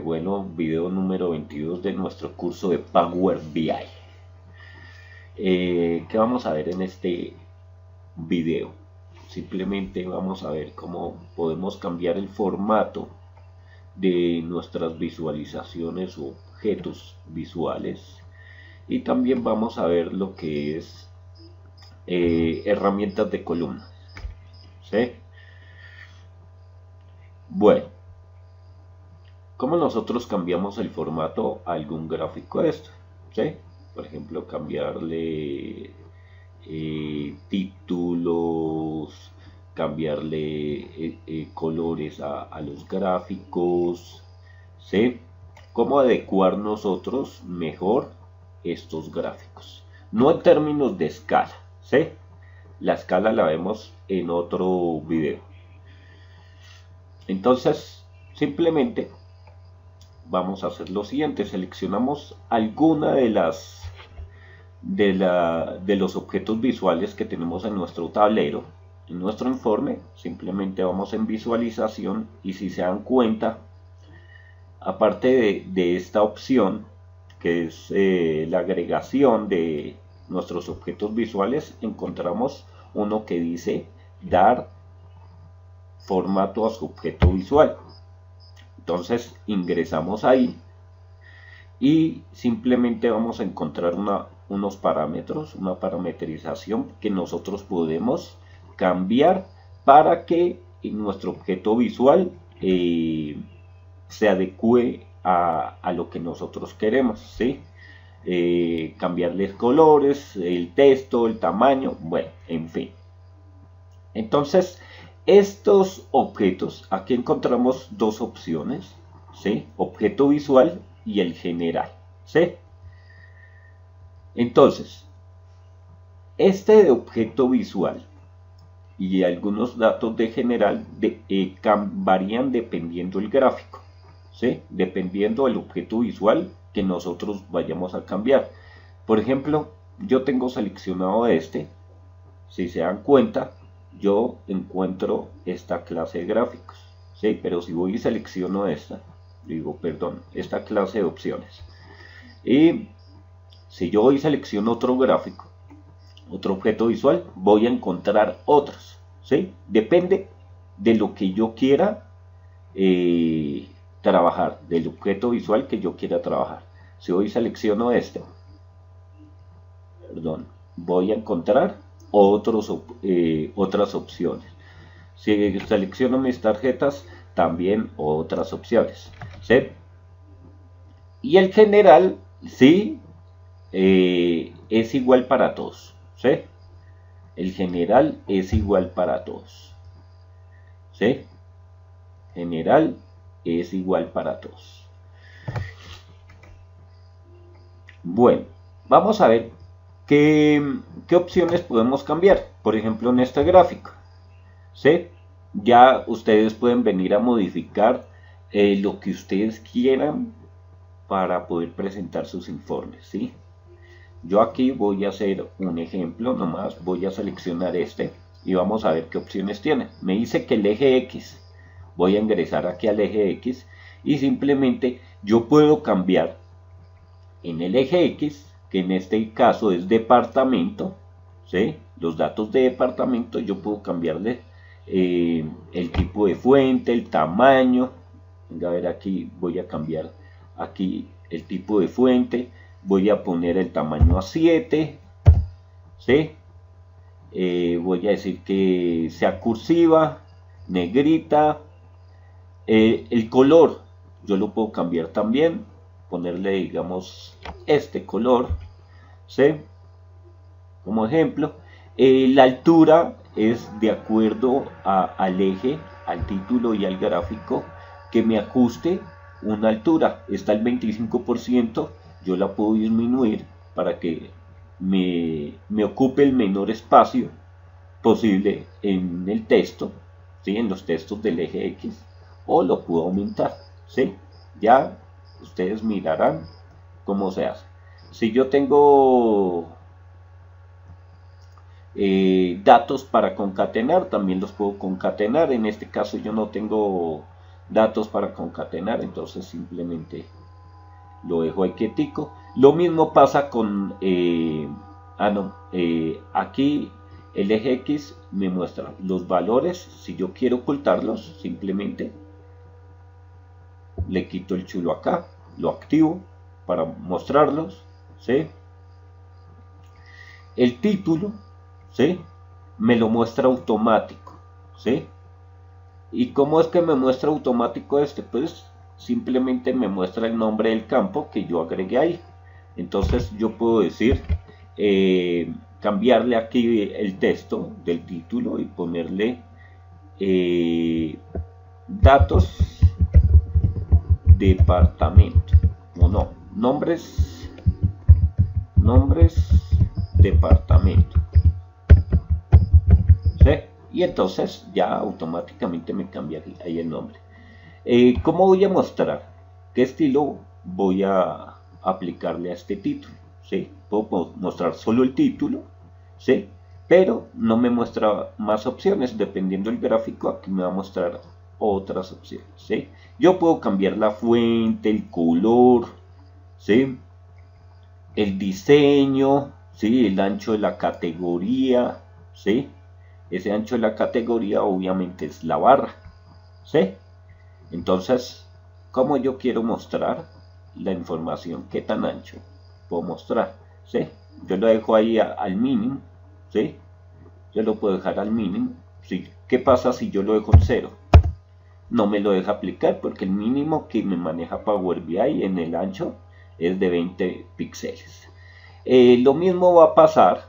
Bueno, video número 22 de nuestro curso de Power BI. ¿Qué vamos a ver en este video? Simplemente vamos a ver cómo podemos cambiar el formato de nuestras visualizaciones o objetos visuales. Y también vamos a ver lo que es herramientas de columna. ¿Sí? Bueno, ¿cómo nosotros cambiamos el formato a algún gráfico esto? ¿Sí? Por ejemplo, cambiarle títulos, cambiarle colores a los gráficos, ¿sí? ¿Cómo adecuar nosotros mejor estos gráficos? No en términos de escala, ¿sí? La escala la vemos en otro video. Entonces, simplemente vamos a hacer lo siguiente: seleccionamos alguna de los objetos visuales que tenemos en nuestro tablero, en nuestro informe. Simplemente vamos en visualización y, si se dan cuenta, aparte de esta opción que es la agregación de nuestros objetos visuales, encontramos uno que dice dar formato a su objeto visual. Entonces ingresamos ahí y simplemente vamos a encontrar unos parámetros, una parametrización que nosotros podemos cambiar para que nuestro objeto visual se adecue a lo que nosotros queremos, ¿sí? Cambiarles colores, el texto, el tamaño, bueno, en fin. Entonces, estos objetos, aquí encontramos dos opciones, ¿sí? Objeto visual y el general, ¿sí? Entonces, este de objeto visual y algunos datos de general varían dependiendo del gráfico, ¿sí? Dependiendo del objeto visual que nosotros vayamos a cambiar. Por ejemplo, yo tengo seleccionado este. Si se dan cuenta, yo encuentro esta clase de gráficos, ¿sí? Pero si voy y selecciono esta clase de opciones, y si yo voy y selecciono otro gráfico, otro objeto visual, voy a encontrar otros, ¿sí? Depende de lo que yo quiera trabajar, del objeto visual que yo quiera trabajar. Si voy y selecciono voy a encontrar otras opciones. Si selecciono mis tarjetas, también otras opciones, ¿sí? Y el general, sí, es igual para todos, ¿sí? El general es igual para todos, ¿sí? General es igual para todos. Bueno, vamos a ver qué opciones podemos cambiar. Por ejemplo, en este gráfico, ¿sí? Ya ustedes pueden venir a modificar lo que ustedes quieran para poder presentar sus informes, ¿sí? Yo aquí voy a hacer un ejemplo, nomás voy a seleccionar este y vamos a ver qué opciones tiene. Me dice que el eje X, voy a ingresar aquí al eje X y simplemente yo puedo cambiar en el eje X, que en este caso es departamento, ¿sí? Los datos de departamento yo puedo cambiarle el tipo de fuente, el tamaño. Venga, a ver, aquí voy a cambiar aquí el tipo de fuente, voy a poner el tamaño a 7, ¿sí? Voy a decir que sea cursiva, negrita. El color yo lo puedo cambiar también, ponerle, digamos, este color, ¿sí? Como ejemplo. La altura es de acuerdo al eje, al título y al gráfico, que me ajuste una altura. Está el 25%, yo la puedo disminuir para que me ocupe el menor espacio posible en el texto, ¿sí? En los textos del eje X, o lo puedo aumentar, ¿sí? Ya ustedes mirarán cómo se hace. Si yo tengo datos para concatenar, también los puedo concatenar. En este caso yo no tengo datos para concatenar, entonces simplemente lo dejo ahí quietico. Lo mismo pasa con aquí el eje X me muestra los valores. Si yo quiero ocultarlos, simplemente le quito el chulo acá, lo activo para mostrarlos, ¿sí? El título, ¿sí?, me lo muestra automático, ¿sí? ¿Y cómo es que me muestra automático este? Pues simplemente me muestra el nombre del campo que yo agregué ahí. Entonces yo puedo decir, cambiarle aquí el texto del título y ponerle datos departamento, o no, nombres departamento, ¿sí? Y entonces ya automáticamente me cambia ahí el nombre. ¿Cómo voy a mostrar? ¿Qué estilo voy a aplicarle a este título? ¿Sí? Puedo mostrar solo el título, ¿sí?, pero no me muestra más opciones. Dependiendo del gráfico, aquí me va a mostrar otras opciones, ¿sí? Yo puedo cambiar la fuente, el color, ¿sí?, el diseño, ¿sí?, el ancho de la categoría, ¿sí? Ese ancho de la categoría obviamente es la barra, ¿sí? Entonces, como yo quiero mostrar la información, qué tan ancho puedo mostrar, ¿sí? Yo lo dejo ahí al mínimo, ¿sí? Yo lo puedo dejar al mínimo, ¿sí? ¿Qué pasa si yo lo dejo en 0? No me lo deja aplicar porque el mínimo que me maneja Power BI en el ancho es de 20 píxeles. Lo mismo va a pasar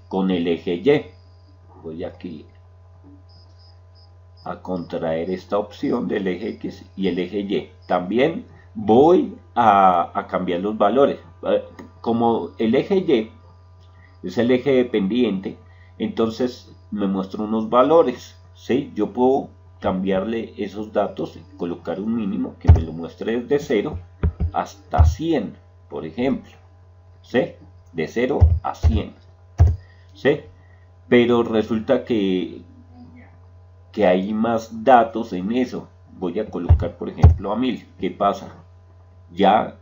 con el eje Y. Voy aquí a contraer esta opción del eje X y el eje Y. También voy a cambiar los valores. Como el eje Y es el eje dependiente, entonces me muestra unos valores, ¿sí? Yo puedo cambiarle esos datos y colocar un mínimo que me lo muestre desde 0 hasta 100, por ejemplo, ¿sí? De 0 a 100, ¿sí? Pero resulta que hay más datos en eso. Voy a colocar, por ejemplo, a 1000. ¿Qué pasa? Ya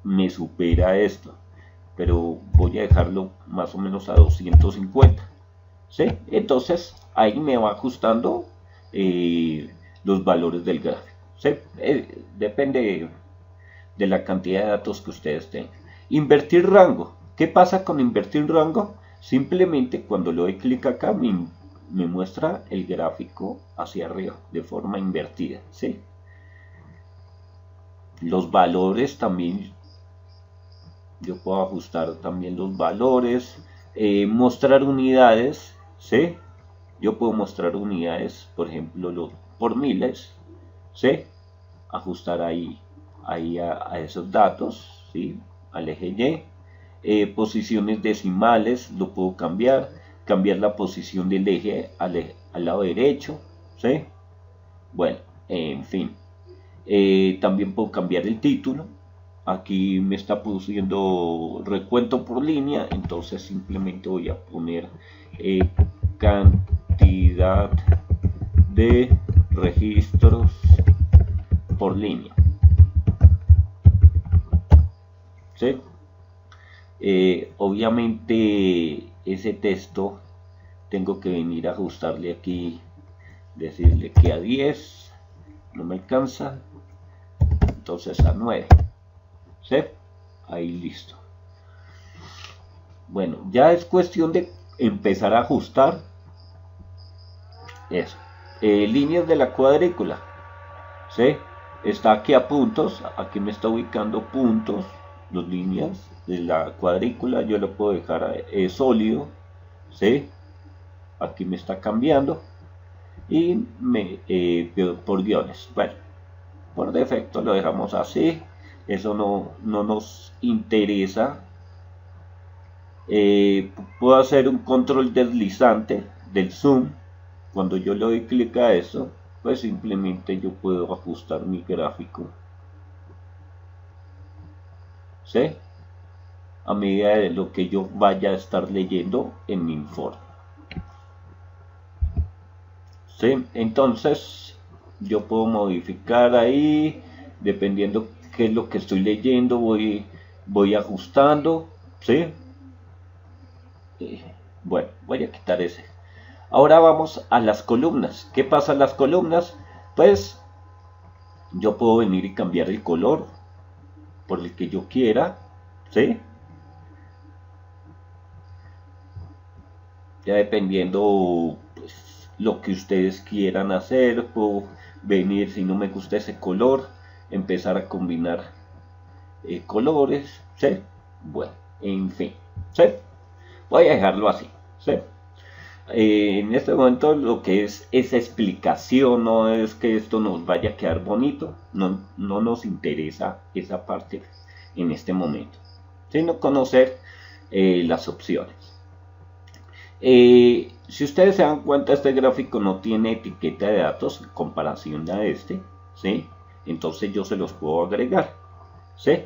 me supera esto, pero voy a dejarlo más o menos a 250, ¿sí? Entonces ahí me va ajustando los valores del gráfico, ¿sí? Depende de la cantidad de datos que ustedes tengan. Invertir rango. ¿Qué pasa con invertir rango? Simplemente cuando le doy clic acá me muestra el gráfico hacia arriba de forma invertida, ¿sí? Los valores también, yo puedo ajustar también los valores, mostrar unidades, ¿sí? Yo puedo mostrar unidades, por ejemplo, por miles, ¿sí? Ajustar ahí a esos datos, ¿sí?, al eje Y. Posiciones decimales, lo puedo cambiar la posición del eje al lado derecho, ¿sí? Bueno, en fin. También puedo cambiar el título. Aquí me está produciendo recuento por línea, entonces simplemente voy a poner cantidad de registros por línea, ¿sí? Obviamente ese texto tengo que venir a ajustarle aquí, decirle que a 10 no me alcanza, entonces a 9, ¿sí? Ahí listo. Bueno, ya es cuestión de empezar a ajustar eso. Líneas de la cuadrícula, ¿sí? Está aquí a puntos, aquí me está ubicando puntos, las líneas de la cuadrícula. Yo lo puedo dejar sólido, ¿sí? Aquí me está cambiando y por guiones. Bueno, por defecto lo dejamos así, eso no nos interesa. Puedo hacer un control deslizante del zoom. Cuando yo le doy clic a eso, pues simplemente yo puedo ajustar mi gráfico, ¿sí?, a medida de lo que yo vaya a estar leyendo en mi informe, ¿sí? Entonces Yo puedo modificar ahí, dependiendo qué es lo que estoy leyendo, voy ajustando, ¿sí? Bueno, voy a quitar ese. Ahora vamos a las columnas. ¿Qué pasa en las columnas? Pues yo puedo venir y cambiar el color por el que yo quiera, ¿sí? Ya dependiendo pues, lo que ustedes quieran hacer, puedo venir, si no me gusta ese color, empezar a combinar colores, ¿sí? Bueno, en fin, ¿sí? Voy a dejarlo así, ¿sí? En este momento lo que es esa explicación no es que esto nos vaya a quedar bonito, no nos interesa esa parte en este momento, sino conocer las opciones. Si ustedes se dan cuenta, este gráfico no tiene etiqueta de datos en comparación a este, ¿sí? Entonces yo se los puedo agregar, ¿sí?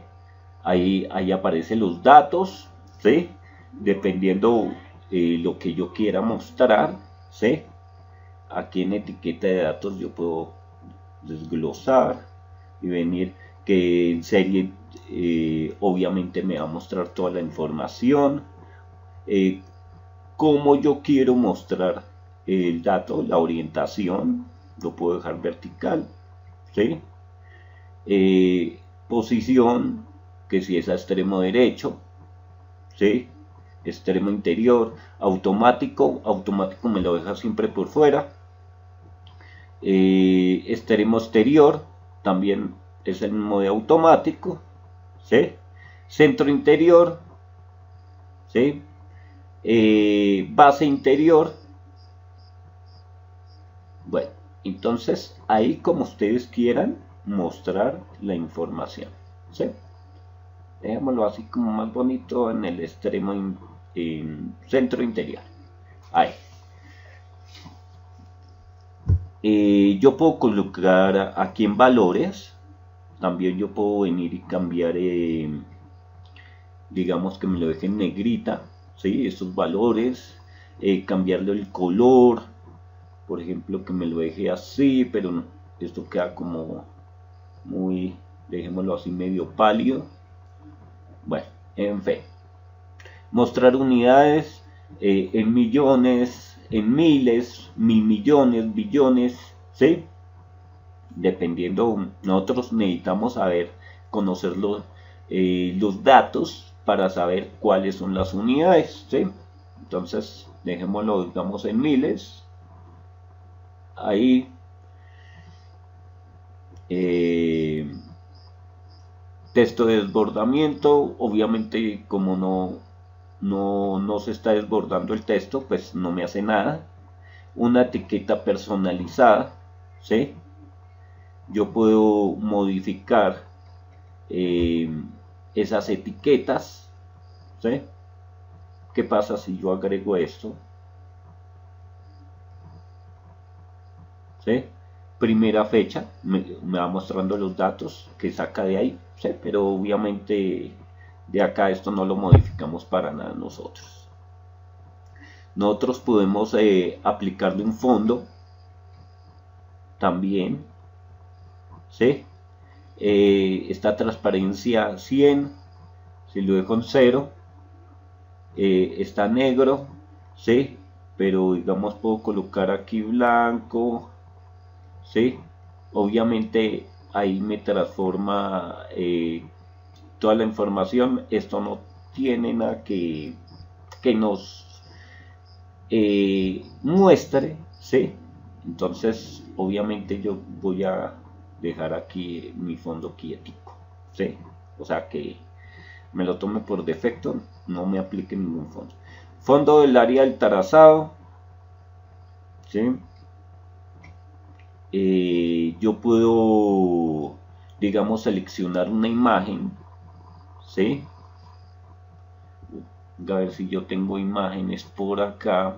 Ahí aparecen los datos, ¿sí? Dependiendo lo que yo quiera mostrar, ¿sí? Aquí en etiqueta de datos yo puedo desglosar y venir que en serie obviamente me va a mostrar toda la información, cómo yo quiero mostrar el dato, la orientación, lo puedo dejar vertical, ¿sí? Posición, que si es a extremo derecho, ¿sí? Extremo interior, automático me lo deja siempre por fuera. Extremo exterior, también es el mismo de automático, ¿sí? Centro interior, ¿sí? Base interior. Bueno, entonces ahí como ustedes quieran mostrar la información, ¿sí? Dejémoslo así como más bonito en el extremo centro interior. Ahí. Yo puedo colocar aquí en valores. También yo puedo venir y cambiar, digamos que me lo deje en negrita, ¿sí? Estos valores, cambiarle el color, por ejemplo que me lo deje así, pero no, esto queda como muy, dejémoslo así medio pálido. Bueno, en fin, mostrar unidades en millones, en miles, mil millones, billones, ¿sí? Dependiendo, nosotros necesitamos saber, conocer los datos para saber cuáles son las unidades, ¿sí? Entonces, dejémoslo, digamos, en miles. Ahí. Texto de desbordamiento, obviamente como no se está desbordando el texto, pues no me hace nada. Una etiqueta personalizada, ¿sí? Yo puedo modificar esas etiquetas, ¿sí? ¿Qué pasa si yo agrego esto? ¿Sí? Primera fecha, me va mostrando los datos que saca de ahí, ¿sí? Pero obviamente de acá esto no lo modificamos para nada nosotros. Nosotros podemos aplicarle un fondo también, ¿sí? Esta transparencia 100, si lo dejo en 0, está negro, ¿sí? Pero digamos puedo colocar aquí blanco, ¿sí? Obviamente ahí me transforma toda la información. Esto no tiene nada que nos muestre, ¿sí? Entonces obviamente yo voy a dejar aquí mi fondo quietico, ¿sí? O sea que me lo tome por defecto, no me aplique ningún fondo. Fondo del área del trazado, ¿sí? Yo puedo, digamos, seleccionar una imagen, ¿sí? A ver si yo tengo imágenes por acá.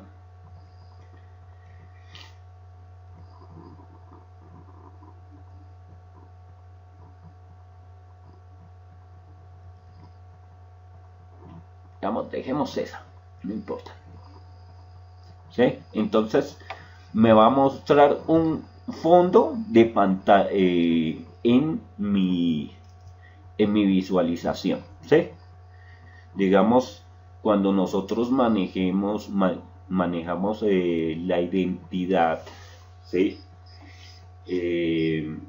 Digamos, dejemos esa, no importa, ¿sí? Entonces me va a mostrar fondo de pantalla en mi visualización, ¿sí? Digamos, cuando nosotros manejamos la identidad, ¿sí?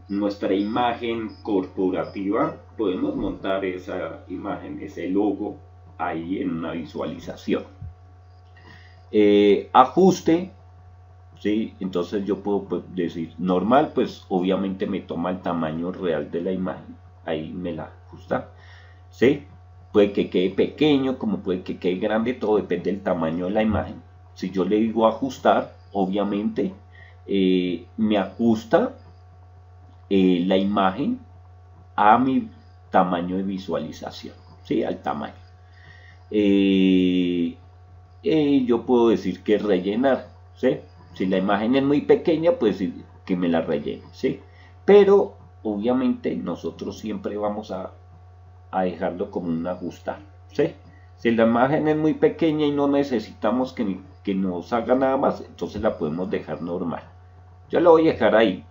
Nuestra imagen corporativa, podemos montar esa imagen, ese logo ahí en una visualización. Ajuste, ¿sí? Entonces yo puedo decir normal, pues obviamente me toma el tamaño real de la imagen, ahí me la ajusta, ¿sí? Puede que quede pequeño, como puede que quede grande, todo depende del tamaño de la imagen. Si yo le digo ajustar, obviamente me ajusta la imagen a mi tamaño de visualización, ¿sí? Al tamaño. Yo puedo decir que rellenar, ¿sí? Si la imagen es muy pequeña, pues que me la rellene, ¿sí? Pero obviamente nosotros siempre vamos a dejarlo como un ajustar, ¿sí? Si la imagen es muy pequeña y no necesitamos que nos haga nada más, entonces la podemos dejar normal. Yo la voy a dejar ahí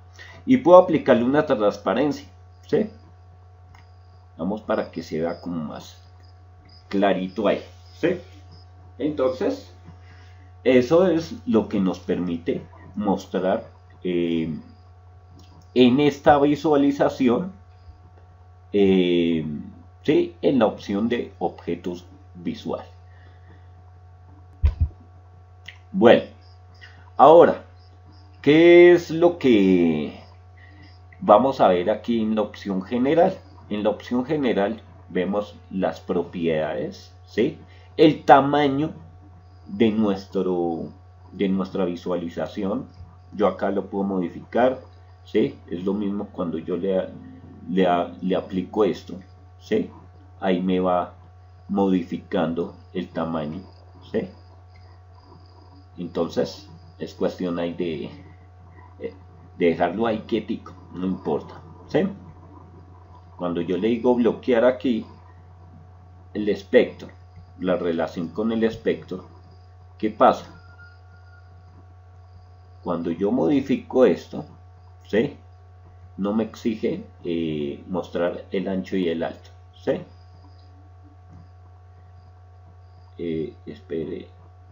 y puedo aplicarle una transparencia, ¿sí? Vamos para que se vea como más clarito ahí, ¿sí? Entonces, eso es lo que nos permite mostrar en esta visualización, ¿sí? En la opción de objetos visual. Bueno, ahora, ¿qué es lo que vamos a ver aquí en la opción general? En la opción general vemos las propiedades, ¿sí? El tamaño de nuestra visualización. Yo acá lo puedo modificar, ¿sí? Es lo mismo cuando yo le aplico esto, ¿sí? Ahí me va modificando el tamaño, ¿sí? Entonces es cuestión ahí de dejarlo ahí quietico, no importa, ¿sí? Cuando yo le digo bloquear aquí el espectro, la relación con el espectro, ¿qué pasa? Cuando yo modifico esto, ¿sí? No me exige mostrar el ancho y el alto, ¿sí? Espere,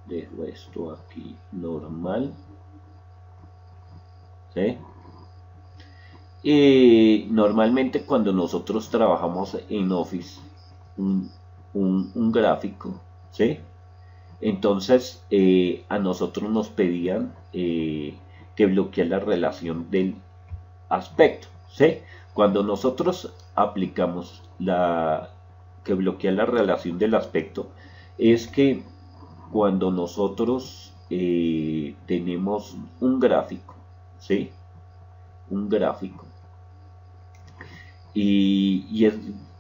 dejo esto aquí normal, ¿sí? Normalmente cuando nosotros trabajamos en Office un gráfico, ¿sí? Entonces a nosotros nos pedían que bloquear la relación del aspecto, ¿sí? Cuando nosotros aplicamos que bloquea la relación del aspecto, es que cuando nosotros tenemos un gráfico, ¿sí? Un gráfico y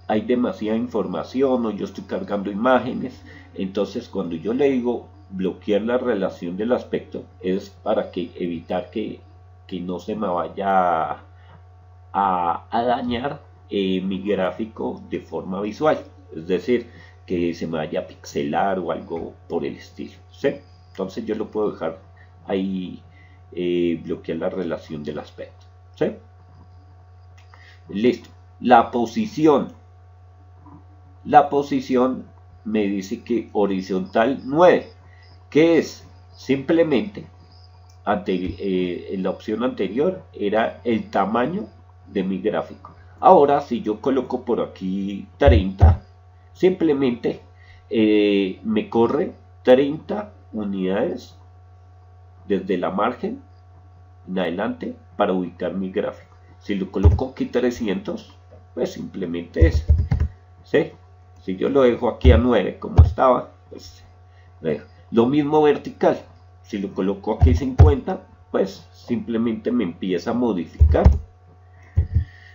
hay demasiada información o yo estoy cargando imágenes, entonces cuando yo le digo bloquear la relación del aspecto es para evitar que no se me vaya a dañar mi gráfico de forma visual, es decir, que se me vaya a pixelar o algo por el estilo, ¿sí? Entonces yo lo puedo dejar ahí, bloquear la relación del aspecto, ¿sí? Listo. La posición me dice que horizontal 9, que es simplemente en la opción anterior era el tamaño de mi gráfico. Ahora si yo coloco por aquí 30, simplemente me corre 30 unidades desde la margen en adelante para ubicar mi gráfico. Si lo coloco aquí 300, pues simplemente es, ¿sí? Si yo lo dejo aquí a 9 como estaba, pues lo mismo vertical. Si lo coloco aquí 50, pues simplemente me empieza a modificar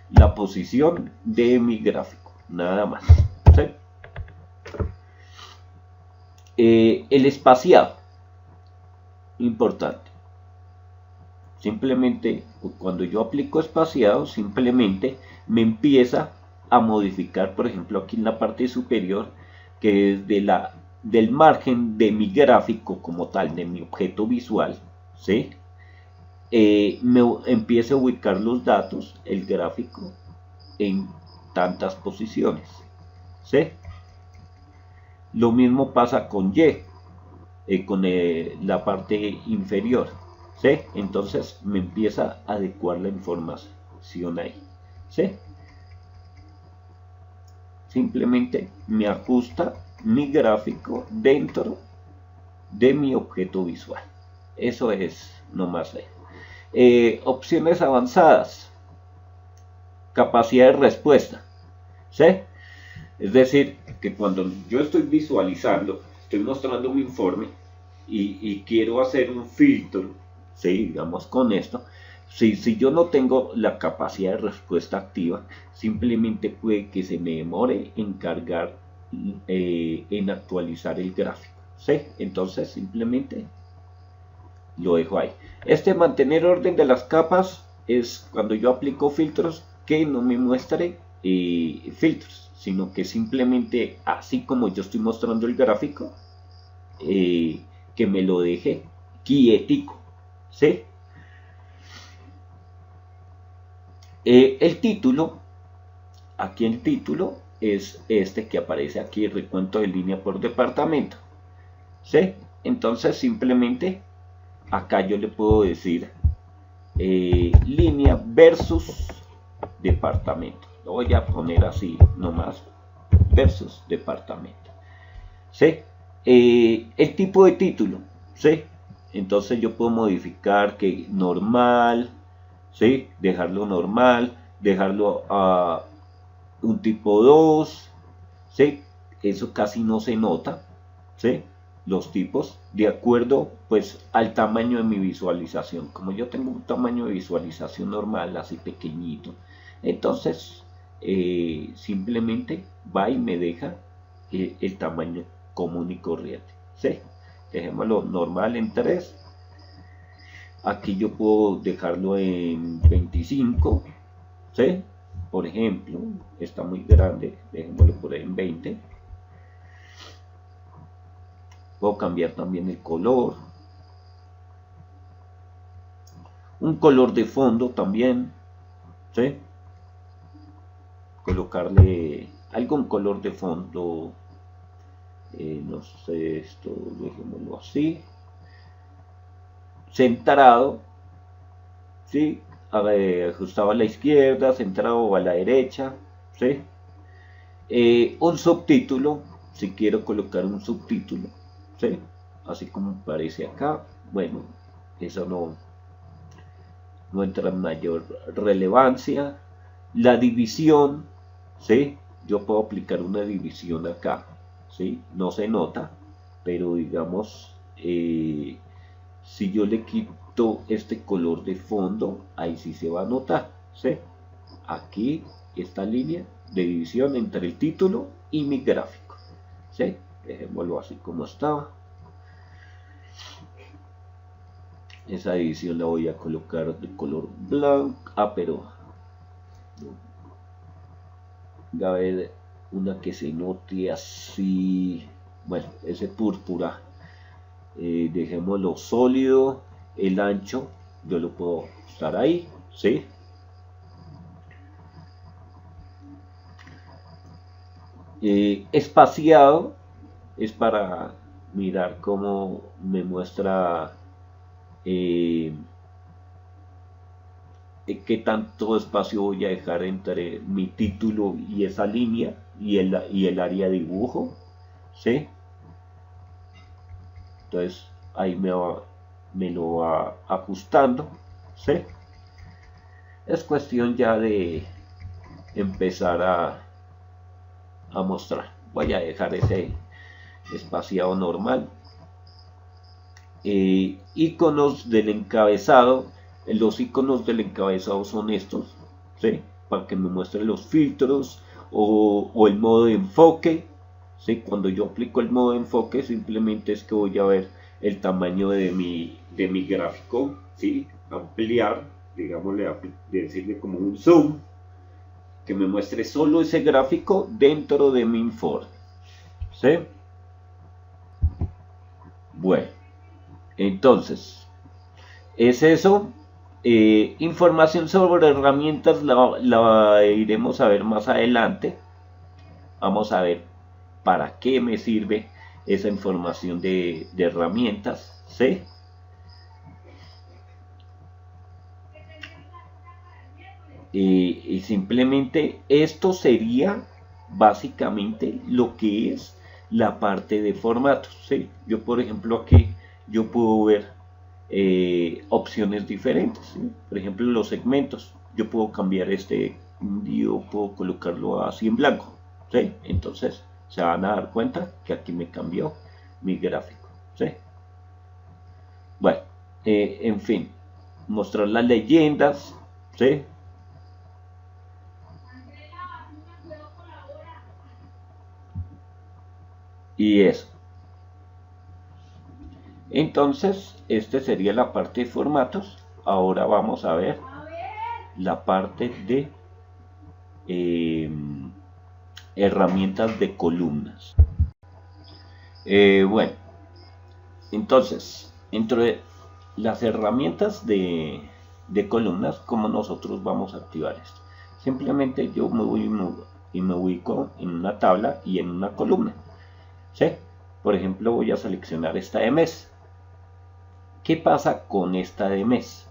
la posición de mi gráfico, nada más, ¿sí? El espaciado, importante. Simplemente cuando yo aplico espaciado, simplemente me empieza a modificar, por ejemplo aquí en la parte superior, que desde del margen de mi gráfico como tal, de mi objeto visual, ¿sí? me empiece a ubicar los datos, el gráfico, en tantas posiciones. ¿Sí? Lo mismo pasa con Y, con la parte inferior. ¿Sí? Entonces me empieza a adecuar la información ahí. ¿Sí? Simplemente me ajusta mi gráfico dentro de mi objeto visual. Eso es nomás ahí. Opciones avanzadas. Capacidad de respuesta. ¿Sí? Es decir, que cuando yo estoy visualizando, estoy mostrando un informe y quiero hacer un filtro, ¿sí? Digamos con esto, si yo no tengo la capacidad de respuesta activa, simplemente puede que se me demore en cargar, en actualizar el gráfico. ¿Sí? Entonces simplemente lo dejo ahí. Mantener orden de las capas es cuando yo aplico filtros que no me muestre filtros, sino que simplemente así como yo estoy mostrando el gráfico, que me lo deje quietico. ¿Sí? El título, aquí el título es este que aparece aquí, recuento de línea por departamento. ¿Sí? Entonces simplemente acá yo le puedo decir línea versus departamento. Lo voy a poner así nomás, versus departamento. ¿Sí? El tipo de título. ¿Sí? Entonces yo puedo modificar que normal, ¿sí? Dejarlo normal, dejarlo a un tipo 2, ¿sí? Eso casi no se nota, ¿sí? Los tipos, de acuerdo pues al tamaño de mi visualización. Como yo tengo un tamaño de visualización normal, así pequeñito, entonces simplemente va y me deja el tamaño común y corriente. ¿Sí? Dejémoslo normal en 3. Aquí yo puedo dejarlo en 25. ¿Sí? Por ejemplo, está muy grande, dejémoslo por ahí en 20. Puedo cambiar también el color. Un color de fondo también. ¿Sí? Colocarle algún color de fondo. No sé, esto dejémoslo así. Centrado. ¿Sí? Ajustado a la izquierda, centrado a la derecha. ¿Sí? Un subtítulo. Si quiero colocar un subtítulo. ¿Sí? Así como aparece acá. Bueno, eso no entra en mayor relevancia. La división, ¿sí? Yo puedo aplicar una división acá, ¿sí? No se nota, pero digamos, si yo le quito este color de fondo, ahí sí se va a notar, ¿sí? Aquí esta línea de división entre el título y mi gráfico, ¿sí? Dejémoslo así como estaba. Esa división la voy a colocar de color blanco. Pero va a haber una que se note así. Bueno, ese púrpura. Dejémoslo sólido. El ancho yo lo puedo usar ahí. ¿Sí? Espaciado es para mirar cómo me muestra qué tanto espacio voy a dejar entre mi título y esa línea y el área de dibujo. ¿Sí? Entonces ahí me lo va ajustando. ¿Sí? Es cuestión ya de empezar a mostrar. Voy a dejar ese espaciado normal. Iconos del encabezado. Los iconos del encabezado son estos, ¿sí? Para que me muestre los filtros o el modo de enfoque. ¿Sí? Cuando yo aplico el modo de enfoque, simplemente es que voy a ver el tamaño de mi gráfico, ¿sí? Ampliar, digámosle, decirle como un zoom, que me muestre solo ese gráfico dentro de mi informe. ¿Sí? Bueno, entonces, es eso. Información sobre herramientas la iremos a ver más adelante. Vamos a ver para qué me sirve esa información de herramientas, ¿sí? Y simplemente esto sería básicamente lo que es la parte de formatos, ¿sí? Yo por ejemplo aquí yo puedo ver opciones diferentes, ¿sí? Por ejemplo los segmentos, yo puedo cambiar yo puedo colocarlo así en blanco, ¿sí? Entonces se van a dar cuenta que aquí me cambió mi gráfico, ¿sí? Bueno, en fin, mostrar las leyendas, ¿sí? Y eso. Entonces, este sería la parte de formatos. Ahora vamos a ver la parte de herramientas de columnas. Bueno, entonces, entre las herramientas de columnas, ¿cómo nosotros vamos a activar esto? Simplemente yo me voy y me ubico en una tabla y en una columna, ¿sí? Por ejemplo, voy a seleccionar esta de mes. ¿Qué pasa con esta de mes?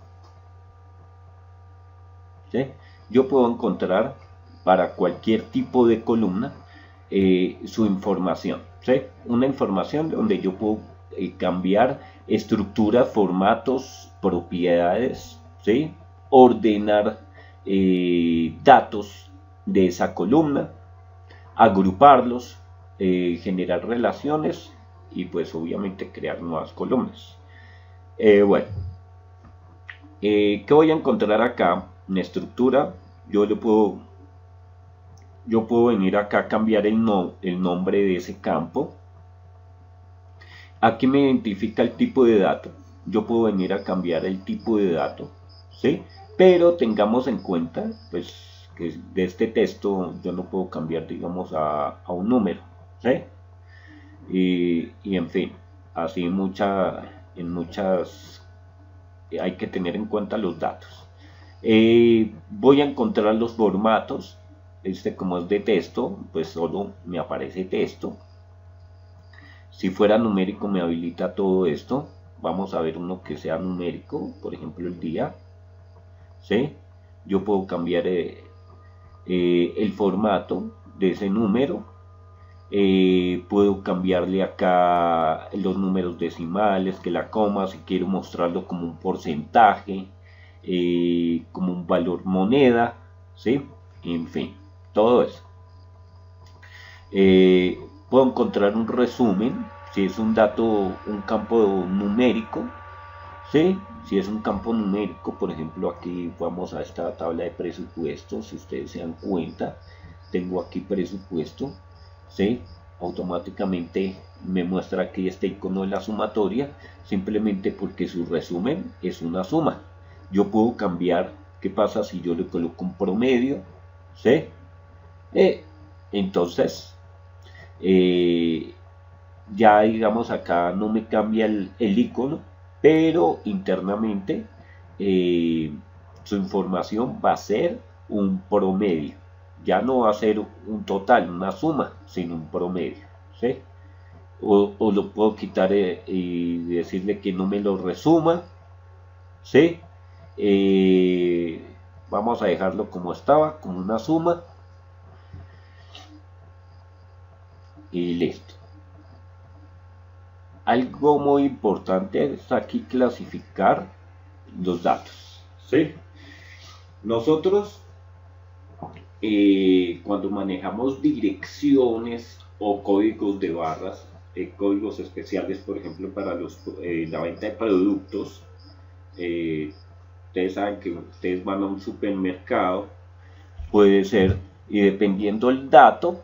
¿Sí? Yo puedo encontrar para cualquier tipo de columna su información, ¿sí? Una información donde yo puedo cambiar estructuras, formatos, propiedades, ¿sí? Ordenar datos de esa columna, agruparlos, generar relaciones y pues obviamente crear nuevas columnas. Bueno, ¿qué voy a encontrar acá? Una estructura, yo puedo venir acá a cambiar el nombre de ese campo. Aquí me identifica el tipo de dato, yo puedo venir a cambiar el tipo de dato, ¿sí? Pero tengamos en cuenta pues que de este texto yo no puedo cambiar, digamos, a un número, ¿sí? Y en fin, así en muchas hay que tener en cuenta los datos. Voy a encontrar los formatos. Como es de texto, pues solo me aparece texto. Si fuera numérico me habilita todo esto. Vamos a ver uno que sea numérico, por ejemplo el día, ¿sí? Yo puedo cambiar el formato de ese número. Puedo cambiarle acá los números decimales, que la coma, si quiero mostrarlo como un porcentaje, como un valor moneda, ¿sí? En fin, todo eso. Puedo encontrar un resumen, si es un dato, un campo numérico, ¿sí? Si es un campo numérico, por ejemplo, aquí vamos a esta tabla de presupuestos, si ustedes se dan cuenta, tengo aquí presupuesto, ¿sí? Automáticamente me muestra aquí este icono de la sumatoria, simplemente porque su resumen es una suma. Yo puedo cambiar, ¿qué pasa si yo le coloco un promedio? ¿Sí? Entonces, ya digamos acá no me cambia el icono, pero internamente su información va a ser un promedio. Ya no va a ser un total, una suma, sino un promedio, ¿sí? O lo puedo quitar y decirle que no me lo resuma, ¿sí? Vamos a dejarlo como estaba, como una suma. Y listo. Algo muy importante es aquí clasificar los datos, ¿sí? Nosotros cuando manejamos direcciones o códigos de barras, códigos especiales, por ejemplo, para la venta de productos, ustedes saben que ustedes van a un supermercado, puede ser, y dependiendo del dato,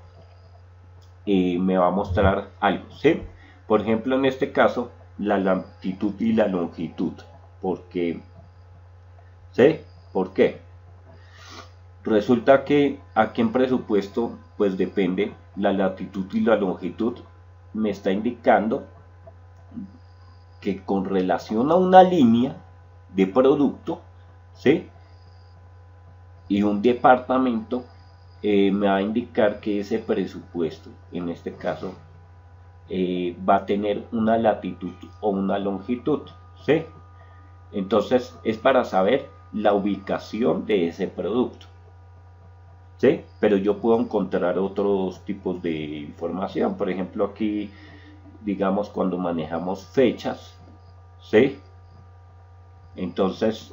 me va a mostrar algo, ¿sí? Por ejemplo, en este caso, la latitud y la longitud. Porque, ¿sí? ¿Por qué? Resulta que aquí en presupuesto, pues depende, la latitud y la longitud me está indicando que con relación a una línea de producto, ¿sí? Y un departamento me va a indicar que ese presupuesto, en este caso, va a tener una latitud o una longitud, ¿sí? Entonces es para saber la ubicación de ese producto, ¿sí? Pero yo puedo encontrar otros tipos de información. Por ejemplo, aquí, digamos, cuando manejamos fechas, ¿sí? Entonces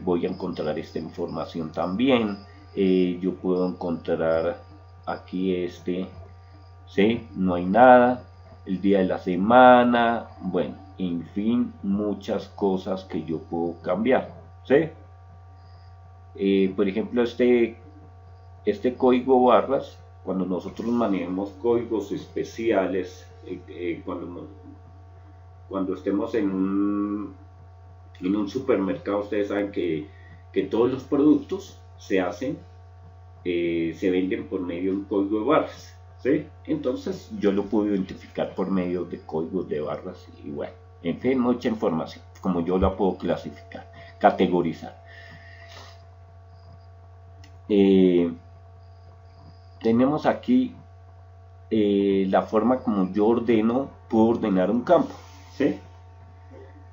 voy a encontrar esta información también. Yo puedo encontrar aquí ¿sí? No hay nada. El día de la semana, bueno, en fin, muchas cosas que yo puedo cambiar, ¿sí? Por ejemplo, este código barras, cuando nosotros manejamos códigos especiales, cuando estemos en un supermercado, ustedes saben que todos los productos se venden por medio de un código de barras, ¿sí? Entonces yo lo puedo identificar por medio de códigos de barras y bueno, en fin, mucha información, como yo la puedo clasificar, categorizar. Tenemos aquí la forma como yo puedo ordenar un campo, ¿sí?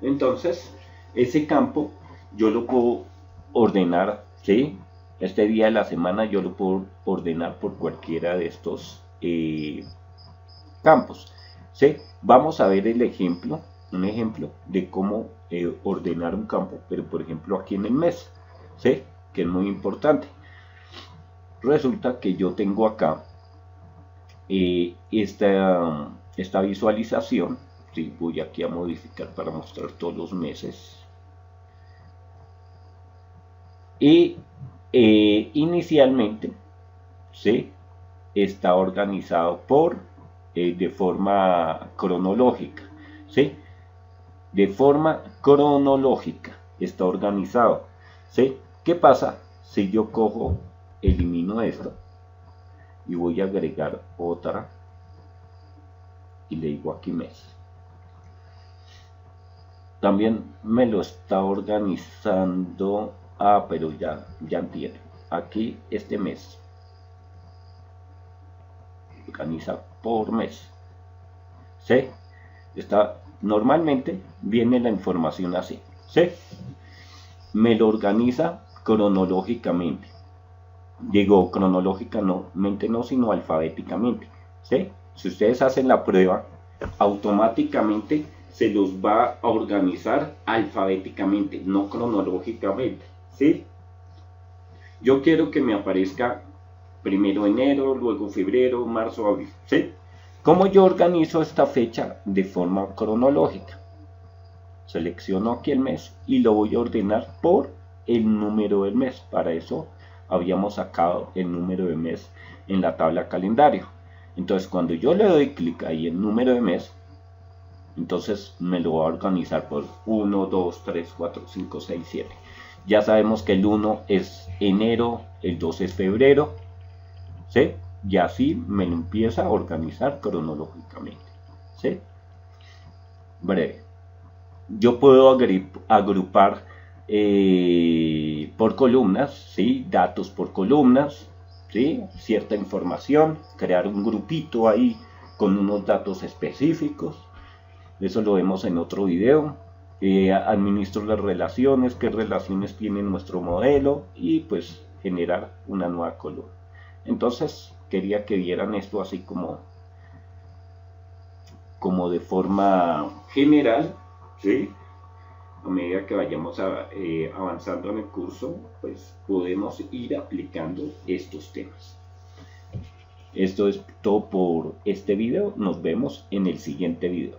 Entonces, ese campo yo lo puedo ordenar, ¿sí? Este día de la semana yo lo puedo ordenar por cualquiera de estos campos, ¿sí? Vamos a ver un ejemplo de cómo ordenar un campo, pero por ejemplo aquí en el mes, ¿sí? Que es muy importante. Resulta que yo tengo acá esta visualización, ¿sí? Voy aquí a modificar para mostrar todos los meses. Y inicialmente, ¿sí? Está organizado de forma cronológica, ¿sí? De forma cronológica está organizado, ¿sí? ¿Qué pasa si yo elimino esto y voy a agregar otra y le digo aquí mes? También me lo está organizando, pero ya entiendo, aquí este mes organiza por mes, ¿sí? Normalmente viene la información así, ¿sí? Me lo organiza cronológicamente. Digo cronológicamente no, sino alfabéticamente, ¿sí? Si ustedes hacen la prueba, automáticamente se los va a organizar alfabéticamente, no cronológicamente, ¿sí? Yo quiero que me aparezca primero enero, luego febrero, marzo, abril, ¿sí? ¿Cómo yo organizo esta fecha de forma cronológica? Selecciono aquí el mes y lo voy a ordenar por el número del mes. Para eso habíamos sacado el número de mes en la tabla calendario. Entonces cuando yo le doy clic ahí en número de mes, entonces me lo va a organizar por 1, 2, 3, 4, 5, 6, 7. Ya sabemos que el 1 es enero, el 2 es febrero, ¿sí? Y así me lo empieza a organizar cronológicamente, ¿sí? Breve. Yo puedo agrupar por columnas, ¿sí? Datos por columnas, ¿sí? Cierta información, crear un grupito ahí con unos datos específicos. Eso lo vemos en otro video. Administro las relaciones, qué relaciones tiene nuestro modelo y pues generar una nueva columna. Entonces quería que vieran esto así como de forma general, ¿sí? A medida que vayamos avanzando en el curso, pues podemos ir aplicando estos temas. Esto es todo por este video. Nos vemos en el siguiente video.